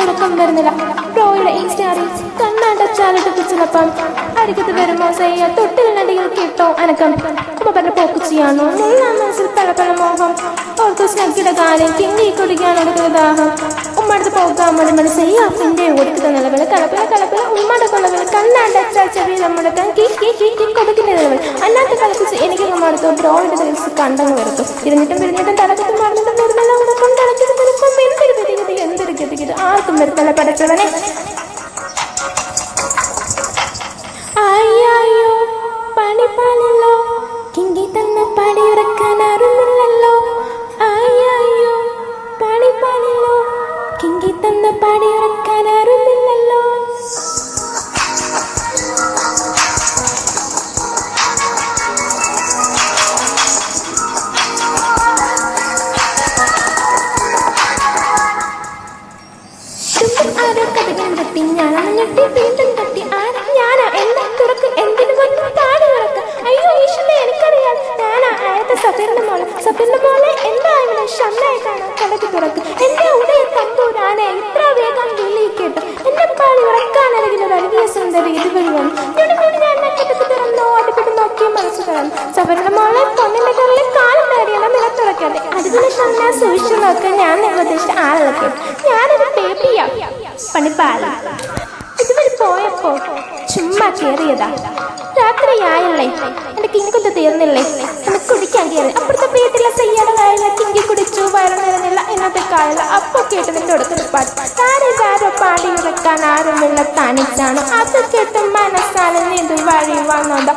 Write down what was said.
ഉറക്കം വരുന്നില്ല. ബ്രോയുടെ ഇൻസ്റ്റാറിൽ കണ്ണടച്ചാലിട്ട് പിടിച്ചപ്പം അരികത്ത് വരുമ്പോ സയ്യ തൊട്ടിലിനടിയിൽ കിട്ടോ അനക്കം. അമ്മ പറഞ്ഞ പോക്ക് ചെയ്യാണോ മുള്ളാൻ മനസ്സിൽ പല മോഹം. ഓർത്ത് സ്നഗ്ഗിയുടെ കാലം കിങ്ങി കുടിക്കാൻ കൊടുക്കുന്ന ദാഹം. ഉമ്മടുത്ത് പോകാൻ മണി സയ്യ അപ്പിന്റെ ഓടിക്കുന്ന നിലവിള് കളപ്പില ഉമ്മയുടെ കൊലവിൽ കണ്ണടച്ചാൽ ചെറിയ നമ്മുടെ കൊതുക്കിന്റെ നിലവിൽ അന്നാത്ത കളിപ്പിച്ച് എനിക്ക് നമ്മടുത്ത് ബ്രോയുടെ ദിവസം കണ്ടങ്ങ് വരുത്തു. ഇരുന്നിട്ടും തലക്കത്തും മറന്നിട്ടും വരുന്നില്ല. എന്തൊരു ഗതികിത് ആർക്കും വരുത്തല്ല പഠിച്ചവനെ. അയ്യോ പണി പാലല്ലോ കിങ്കി തന്ന പടിയുറക്കാൻ അറിയില്ലല്ലോ. അയ്യോ പണി പാലല്ലോ കിങ്കി തന്ന പടിയുറക്കാൻ അറിയില്ലല്ലോ. തട്ടി ഞാനഞ്ഞെട്ടി വീണ്ടും തട്ടി ഞാനാ എന്താ തുറക്ക് എന്തിനു വന്നു താടി തുറക്ക്. അയ്യോ ഈശ്വരനെ എനിക്കറിയാം ഞാനാ ആയത്തെ സഫീറിന്റെ മോളെ എന്താ ഇവിടെ ഷണ്ണായിട്ടാണ് കടക്ക് തുറക്ക്. എന്റെ ഉടയ തമ്പൂരാനെ ഇത്ര വേഗം വിളി കേട്ടു. എന്റെ പാടി ഉറക്കാനരികിൽ ഒരു അരുവിയ സുന്ദരി ഇതുവഴി വന്നു. ഞാൻ കടക്ക് തുറന്നു ഓടിപ്പിട്ട് നോക്കിയ മനസ്സ് തുറന്നു. സഫീറിന്റെ മോളെ പൊന്നിന്റെ കറിയിൽ കാലം നേടിയാണ് നില തുറക്കാതെ. അതുപോലെ ഷണ്ണ സൂക്ഷിച്ചു നോക്കാൻ ഞാൻ നിർദ്ദേശിച്ച ആളിളക്കും. ഞാനൊരു ബേബിയാ പണിപ്പാല. ഇതുവരെ പോയപ്പോ ചുമ്മാ കയറിയതാ. രാത്രിയായല്ലേ എന്റെ കിങ്കുത്ത് തീർന്നില്ലേ എന്ന് കുടിക്കാൻ കയറി. അപ്പുറത്തെ വീട്ടിലെ സയ്യാടെ കായല കിങ്കി കുടിച്ചു വയറു നിറഞ്ഞില്ല എന്നത്തെ കായല. അപ്പൊ കേട്ട് നിന്റെ കൊടുക്കുന്ന പാട്ട് ആരോ പാടി ഉറക്കാൻ ആരുമില്ല തനിച്ചാണ്. അത് കേട്ട് മനസ്സാലും ഇത് വഴി വന്നതാ.